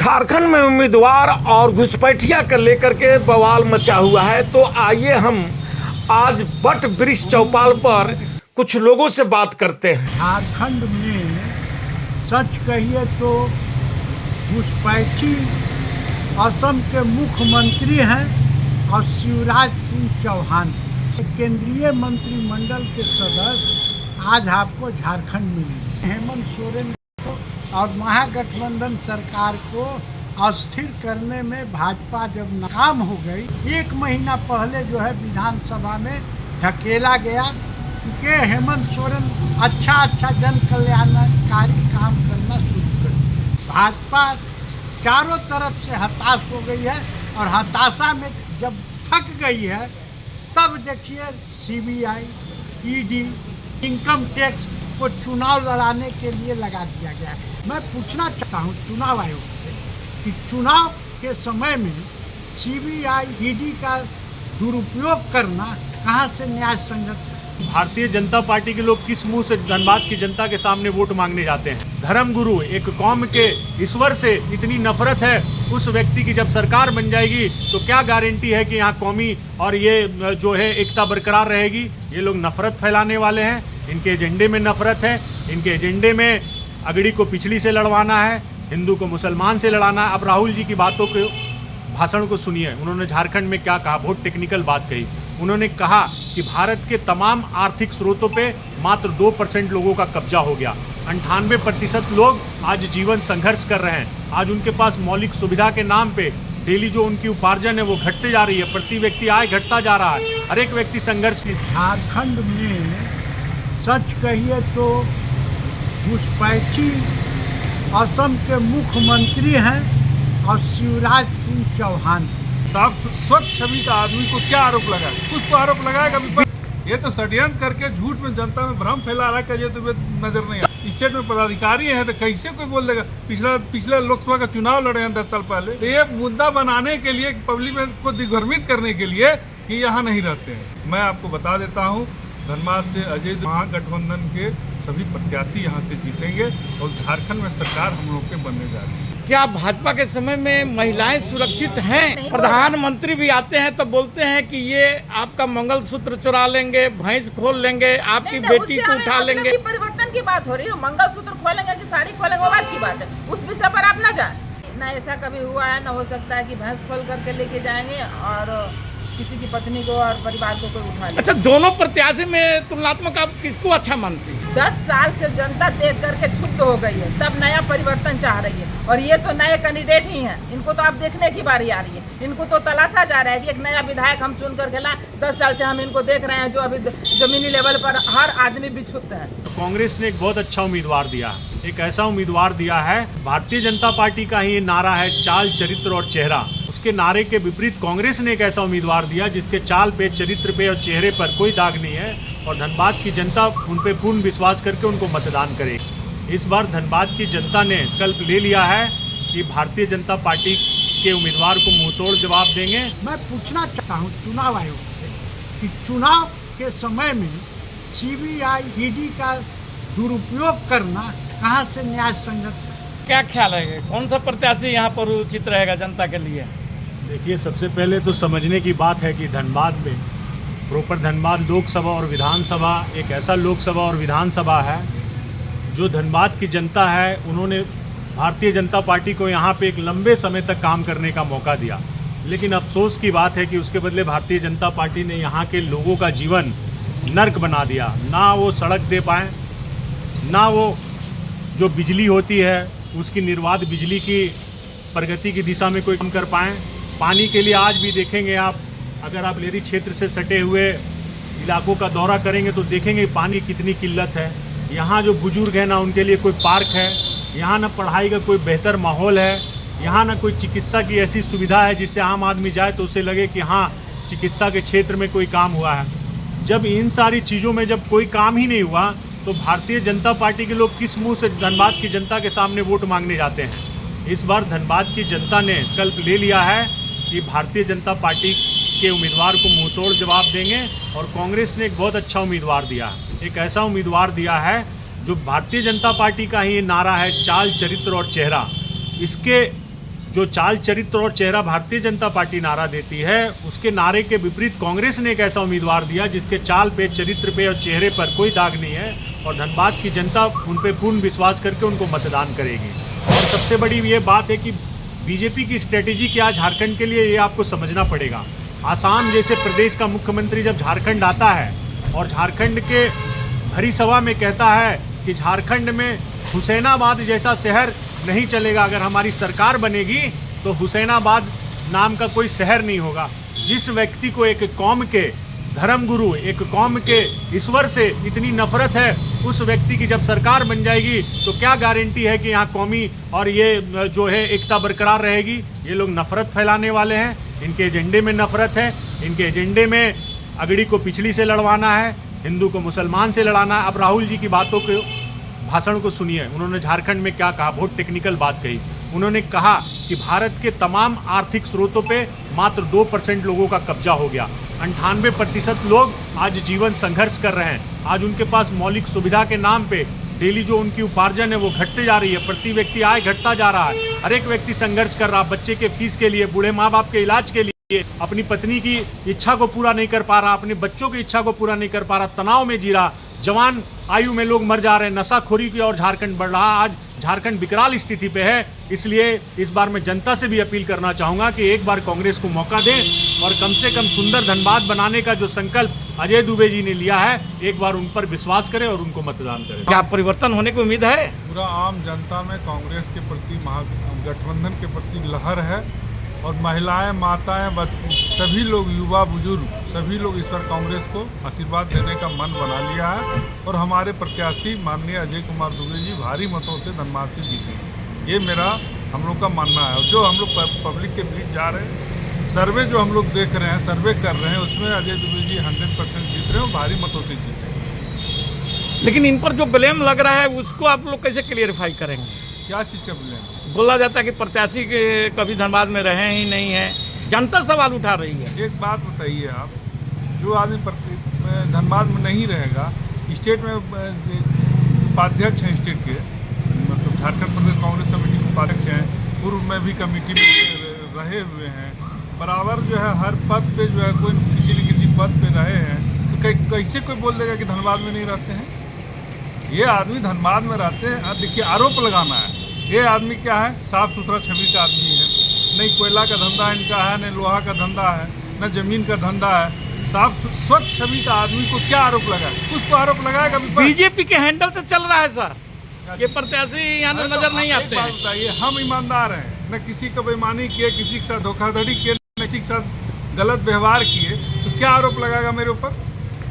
झारखंड में उम्मीदवार और घुसपैठिया को लेकर के बवाल मचा हुआ है। तो आइए हम आज बट वृक्ष चौपाल पर कुछ लोगों से बात करते हैं। झारखंड में सच कहिए तो घुसपैठी असम के मुख्यमंत्री हैं और शिवराज सिंह चौहान केंद्रीय मंत्रिमंडल के सदस्य आज आपको झारखंड मिले। हेमंत सोरेन को और महागठबंधन सरकार को अस्थिर करने में भाजपा जब नाकाम हो गई, 1 महीना पहले जो है विधानसभा में ढकेला गया क्योंकि हेमंत सोरेन अच्छा जन कल्याणकारी काम करना शुरू कर दिया। भाजपा चारों तरफ से हताश हो गई है और हताशा में जब थक गई है तब देखिए सीबीआई, ईडी, इनकम टैक्स को चुनाव लड़ाने के लिए लगा दिया गया है। मैं पूछना चाहता हूँ चुनाव आयोग से कि चुनाव के समय में सीबीआई, ईडी का दुरुपयोग करना कहाँ से न्याय संगत है? भारतीय जनता पार्टी के लोग किस मुंह से धनबाद की जनता के सामने वोट मांगने जाते हैं? धर्मगुरु, एक कौम के ईश्वर से इतनी नफरत है उस व्यक्ति की जब सरकार बन जाएगी तो क्या गारंटी है कि यहाँ कौमी और ये जो है एकता बरकरार रहेगी? ये लोग नफरत फैलाने वाले हैं। इनके एजेंडे में नफरत है, इनके एजेंडे में अगड़ी को पिछड़ी से लड़वाना है, हिंदू को मुसलमान से लड़ाना है। अब राहुल जी की बातों को, भाषण को सुनिए। उन्होंने झारखंड में क्या कहा, बहुत टेक्निकल बात कही। उन्होंने कहा कि भारत के तमाम आर्थिक स्रोतों पे मात्र 2% लोगों का कब्जा हो गया। 98% लोग आज जीवन संघर्ष कर रहे हैं। आज उनके पास मौलिक सुविधा के नाम पे डेली जो उनकी उपार्जन है वो घटते जा रही है। प्रति व्यक्ति आय घटता जा रहा है। हर एक व्यक्ति संघर्ष की। झारखंड में सच कहिए तो घुसपैठी असम के मुख्यमंत्री हैं और शिवराज सिंह चौहान। साफ स्वच्छ छवि का आदमी को क्या आरोप लगा? कुछ तो आरोप लगाएगा विपक्ष। ये तो षड्यंत्र करके झूठ में जनता में भ्रम फैला रहा है। ये तो नजर नहीं आता। स्टेट में पदाधिकारी है तो कैसे कोई बोल देगा? पिछला लोकसभा का चुनाव लड़े हैं 10 साल पहले। तो ये मुद्दा बनाने के लिए, पब्लिक को दिग्भ्रमित करने के लिए कि यहाँ नहीं रहते हैं। मैं आपको बता देता हूँ, धनबाद से अजय महागठबंधन के सभी प्रत्याशी यहाँ से जीतेंगे और झारखंड में सरकार हम लोग के बनने जा रही है। क्या भाजपा के समय में महिलाएं सुरक्षित हैं? प्रधानमंत्री भी आते हैं तो बोलते हैं कि ये आपका मंगलसूत्र चुरा लेंगे, भैंस खोल लेंगे, आपकी बेटी को उठा लेंगे। परिवर्तन की बात हो रही है। मंगलसूत्र खोलेंगे कि साड़ी खोलेंगे वो बात की बात है। उस विषय पर आप न जाए। ना ऐसा कभी हुआ है, ना हो सकता है कि भैंस खोल करके लेके जाएंगे और किसी की पत्नी को और परिवार को कोई उठा ले। अच्छा, दोनों प्रत्याशी में तुलनात्मक आप किसको अच्छा मानती हैं? 10 साल से जनता देख करके क्षुब्ध हो गई है, तब नया परिवर्तन चाह रही है। और ये तो नए कैंडिडेट ही हैं, इनको तो आप देखने की बारी आ रही है। इनको तो तलाशा जा रहा है कि एक नया विधायक हम चुन करके लाएं। 10 साल से हम इनको देख रहे हैं जो अभी जमीनी लेवल पर हर आदमी भी क्षुब्ध है। कांग्रेस ने एक बहुत अच्छा उम्मीदवार दिया, एक ऐसा उम्मीदवार दिया है। भारतीय जनता पार्टी का ही ये नारा है, चाल, चरित्र और चेहरा। उसके नारे के विपरीत कांग्रेस ने एक ऐसा उम्मीदवार दिया जिसके चाल पे, चरित्र पे और चेहरे पर कोई दाग नहीं है और धनबाद की जनता उन पे पूर्ण विश्वास करके उनको मतदान करेगी। इस बार धनबाद की जनता ने संकल्प ले लिया है कि भारतीय जनता पार्टी के उम्मीदवार को मुंहतोड़ जवाब देंगे। मैं पूछना चाहता हूँ चुनाव आयोग से कि चुनाव के समय में सीबीआई, ईडी का दुरुपयोग करना कहाँ से न्याय संगत है? क्या ख्याल है, कौन सा प्रत्याशी यहाँ पर उचित रहेगा जनता के लिए? देखिए, सबसे पहले तो समझने की बात है कि धनबाद में प्रॉपर धनबाद लोकसभा और विधानसभा एक ऐसा लोकसभा और विधानसभा है जो धनबाद की जनता है, उन्होंने भारतीय जनता पार्टी को यहाँ पे एक लंबे समय तक काम करने का मौका दिया। लेकिन अफसोस की बात है कि उसके बदले भारतीय जनता पार्टी ने यहाँ के लोगों का जीवन नर्क बना दिया। ना वो सड़क दे पाएँ, ना वो जो बिजली होती है उसकी निर्बाध बिजली की प्रगति की दिशा में कोई काम कर पाएँ। पानी के लिए आज भी देखेंगे आप, अगर आप लेरी क्षेत्र से सटे हुए इलाकों का दौरा करेंगे तो देखेंगे पानी कितनी किल्लत है। यहाँ जो बुजुर्ग हैं ना उनके लिए कोई पार्क है, यहाँ ना पढ़ाई का कोई बेहतर माहौल है, यहाँ ना कोई चिकित्सा की ऐसी सुविधा है जिससे आम आदमी जाए तो उसे लगे कि हाँ, चिकित्सा के क्षेत्र में कोई काम हुआ है। जब इन सारी चीज़ों में जब कोई काम ही नहीं हुआ तो भारतीय जनता पार्टी के लोग किस मुंह से धनबाद की जनता के सामने वोट मांगने जाते हैं? इस बार धनबाद की जनता ने संकल्प ले लिया है कि भारतीय जनता पार्टी के उम्मीदवार को मुंहतोड़ जवाब देंगे और कांग्रेस ने एक बहुत अच्छा उम्मीदवार दिया, एक ऐसा उम्मीदवार दिया है जो भारतीय जनता पार्टी का ही नारा है, चाल, चरित्र और चेहरा। इसके जो चाल चरित्र और चेहरा भारतीय जनता पार्टी नारा देती है, उसके नारे के विपरीत कांग्रेस ने एक ऐसा उम्मीदवार दिया जिसके चाल पे, चरित्र पे और चेहरे पर कोई दाग नहीं है, और धनबाद की जनता उन पे पूर्ण विश्वास करके उनको मतदान करेगी। और सबसे बड़ी ये बात है कि बीजेपी की स्ट्रेटेजी क्या झारखंड के लिए, ये आपको समझना पड़ेगा। आसाम जैसे प्रदेश का मुख्यमंत्री जब झारखंड आता है और झारखंड के भरी सभा में कहता है कि झारखंड में हुसैनाबाद जैसा शहर नहीं चलेगा, अगर हमारी सरकार बनेगी तो हुसैनाबाद नाम का कोई शहर नहीं होगा। जिस व्यक्ति को एक कौम के धर्मगुरु, एक कौम के ईश्वर से इतनी नफरत है, उस व्यक्ति की जब सरकार बन जाएगी तो क्या गारंटी है कि यहाँ कौमी और ये जो है एकता बरकरार रहेगी। ये लोग नफरत फैलाने वाले हैं, इनके एजेंडे में नफरत है, इनके एजेंडे में अगड़ी को पिछड़ी से लड़वाना है, हिंदू को मुसलमान से लड़ाना है। अब राहुल जी की बातों को, भाषण को सुनिए, उन्होंने झारखंड में क्या कहा, बहुत टेक्निकल बात कही। उन्होंने कहा कि भारत के तमाम आर्थिक स्रोतों पे मात्र 2% लोगों का कब्जा हो गया, 98% लोग आज जीवन संघर्ष कर रहे हैं। आज उनके पास मौलिक सुविधा के नाम पे डेली जो उनकी उपार्जन है वो घटते जा रही है, प्रति व्यक्ति आय घटता जा रहा है। हर एक व्यक्ति संघर्ष कर रहा, बच्चे के फीस के लिए, बूढ़े माँ बाप के इलाज के लिए, अपनी पत्नी की इच्छा को पूरा नहीं कर पा रहा, अपने बच्चों की इच्छा को पूरा नहीं कर पा रहा, तनाव में जी रहा, जवान आयु में लोग मर जा रहे हैं, नशाखोरी की ओर झारखंड बढ़ रहा। आज झारखंड विकराल स्थिति पे है। इसलिए इस बार मैं जनता से भी अपील करना चाहूँगा कि एक बार कांग्रेस को मौका दें और कम से कम सुंदर धनबाद बनाने का जो संकल्प अजय दुबे जी ने लिया है, एक बार उन पर विश्वास करें और उनको मतदान करें। क्या परिवर्तन होने की उम्मीद है? पूरा आम जनता में कांग्रेस के प्रति, महागठबंधन के प्रति लहर है, और महिलाएं, माताएं, सभी लोग, युवा, बुजुर्ग, सभी लोग इस बार कांग्रेस को आशीर्वाद देने का मन बना लिया है। और हमारे प्रत्याशी माननीय अजय कुमार दुबे जी भारी मतों से धनबाद से जीतेंगे, ये मेरा, हम लोग का मानना है। और जो हम लोग पब्लिक के बीच जा रहे हैं, सर्वे जो हम लोग देख रहे हैं, सर्वे कर रहे हैं, उसमें अजय दुबे जी 100% जीत रहे हैं और भारी मतों से जीतेंगे। लेकिन इन पर जो ब्लेम लग रहा है उसको आप लोग कैसे क्लियरिफाई करेंगे? क्या चीज़ का ब्लेम? बोला जाता है कि प्रत्याशी के कभी धनबाद में रहे ही नहीं है, जनता सवाल उठा रही है। एक बात बताइए आप, जो आदमी धनबाद में नहीं रहेगा, स्टेट में उपाध्यक्ष हैं, स्टेट के मतलब झारखंड प्रदेश कांग्रेस कमेटी के उपाध्यक्ष हैं, पूर्व में भी कमेटी में रहे हुए हैं, बराबर जो है हर पद पे जो है कोई किसी न किसी पद पे रहे हैं, तो कैसे कोई बोल देगा कि धनबाद में नहीं रहते हैं? ये आदमी धनबाद में रहते हैं। देखिए, आरोप लगाना है, ये आदमी क्या है, साफ सुथरा छवि का आदमी है, नहीं कोयला का धंधा इनका है, न लोहा का धंधा है, न जमीन का धंधा है, साफ स्वच्छ छवि का आदमी को क्या आरोप लगाए? कुछ तो आरोप लगाएगा। बीजेपी के हैंडल से चल रहा है सर, ये प्रत्याशी यहाँ नजर नहीं आते हैं। बताइए, हम ईमानदार हैं, न किसी का बेईमानी किए, किसी के साथ धोखाधड़ी किए, न किसी के साथ गलत व्यवहार किए, तो क्या आरोप लगाएगा मेरे ऊपर?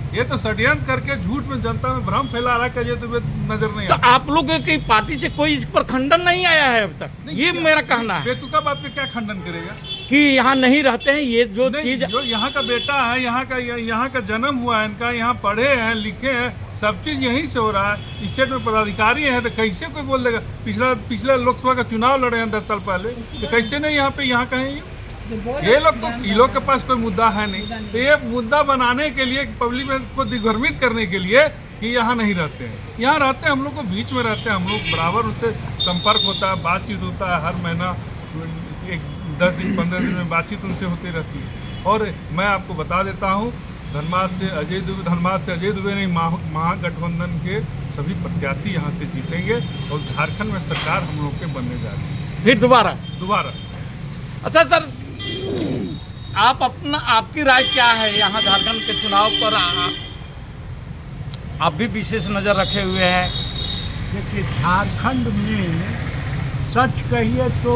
ये तो षड्यंत्र करके झूठ में जनता में भ्रम फैला रहा है, तो नजर नहीं आता। तो आप लोगों की पार्टी से कोई इस पर खंडन नहीं आया है अब तक? ये मेरा कहना है। बेतुका बात का क्या खंडन करेगा कि यहाँ नहीं रहते हैं, ये जो चीज, जो यहाँ का बेटा है, यहाँ का जन्म हुआ है इनका, यहाँ पढ़े हैं, लिखे हैं, सब चीज यहीं से हो रहा है, स्टेट में पदाधिकारी हैं, तो कैसे कोई बोल देगा? पिछला लोकसभा का चुनाव लड़े हैं 10 साल पहले, तो कैसे नहीं यहाँ पे यहाँ कहें? ये लोग के पास कोई मुद्दा है नहीं, तो ये मुद्दा बनाने के लिए, पब्लिक को दिग्भ्रमित करने के लिए कि यहाँ नहीं रहते हैं। यहाँ रहते हैं, हम लोग को बीच में रहते हैं, हम लोग बराबर उनसे संपर्क होता है, बातचीत होता है, हर महीना 10 दिन 15 दिन में बातचीत उनसे होती रहती है। और मैं आपको बता देता हूँ, धनबाद से अजय दुबे नहीं, महागठबंधन के सभी प्रत्याशी यहाँ से जीतेंगे और झारखंड में सरकार हम लोग के बनने जा रही है फिर दोबारा। अच्छा सर, आपकी राय क्या है यहाँ झारखंड के चुनाव पर? आप भी विशेष नज़र रखे हुए हैं। देखिए, झारखंड में सच कहिए तो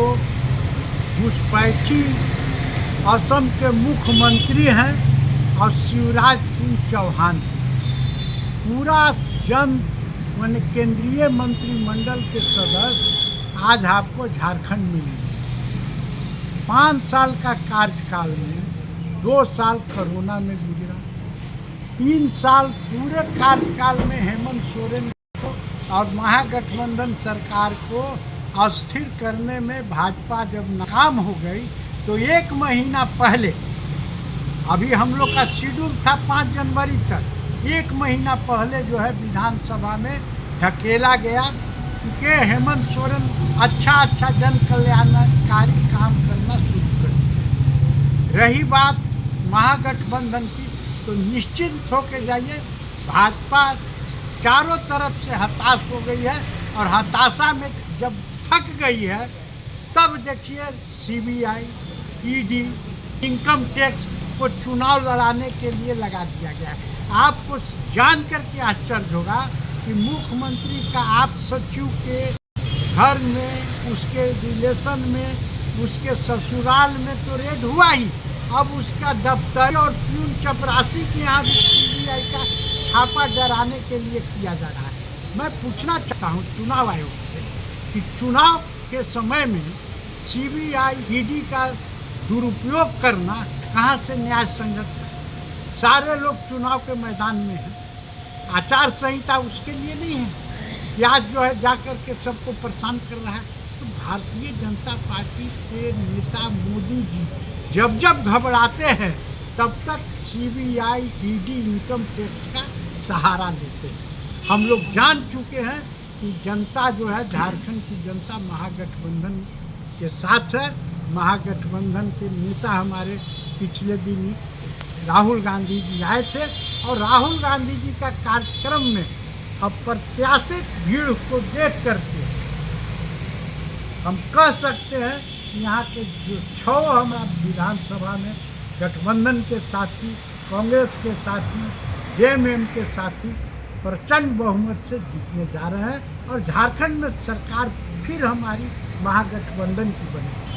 घुसपैठी असम के मुख्यमंत्री हैं और शिवराज सिंह चौहान, पूरा माने केंद्रीय मंत्रिमंडल के सदस्य आज आपको झारखंड मिलेंगे। 5 साल का कार्यकाल में 2 साल कोरोना में गुजरा, 3 साल पूरे कार्यकाल में हेमंत सोरेन को और महागठबंधन सरकार को अस्थिर करने में भाजपा जब नाकाम हो गई, तो 1 महीना पहले, अभी हम लोग का शेड्यूल था 5 जनवरी तक, 1 महीना पहले जो है विधानसभा में ढकेला गया कि हेमंत सोरेन अच्छा जन कल्याणकारी काम करना शुरू कर दिया। रही बात महागठबंधन की, तो निश्चिंत होके जाइए, भाजपा चारों तरफ से हताश हो गई है और हताशा में जब थक गई है तब देखिए सीबीआई, ईडी, इनकम टैक्स को चुनाव लड़ाने के लिए लगा दिया गया है। आपको जान करके आश्चर्य होगा कि मुख्यमंत्री का आप सचिव के घर में, उसके रिलेशन में, उसके ससुराल में तो रेड हुआ ही, अब उसका दफ्तर और प्यून चपरासी के यहाँ भी सीबीआई का छापा डराने के लिए किया जा रहा है। मैं पूछना चाहता हूँ चुनाव आयोग से कि चुनाव के समय में सीबीआई, ईडी का दुरुपयोग करना कहाँ से न्याय संगत है? सारे लोग चुनाव के मैदान में हैं, आचार संहिता उसके लिए नहीं है कि आज जो है जाकर के सबको परेशान कर रहा है। तो भारतीय जनता पार्टी के नेता मोदी जी जब घबराते हैं तब तक सीबीआई, ईडी, इनकम टैक्स का सहारा लेते हैं। हम लोग जान चुके हैं कि जनता जो है, झारखंड की जनता महागठबंधन के साथ है। महागठबंधन के नेता हमारे पिछले दिन राहुल गांधी जी आए थे और राहुल गांधी जी का कार्यक्रम में अप्रत्याशित भीड़ को देख करके हम कह सकते हैं कि यहाँ के जो 6 हमारा विधानसभा में गठबंधन के साथी, कांग्रेस के साथी, जेएमएम के साथी प्रचंड बहुमत से जीतने जा रहे हैं और झारखंड में सरकार फिर हमारी महागठबंधन की बनेगी।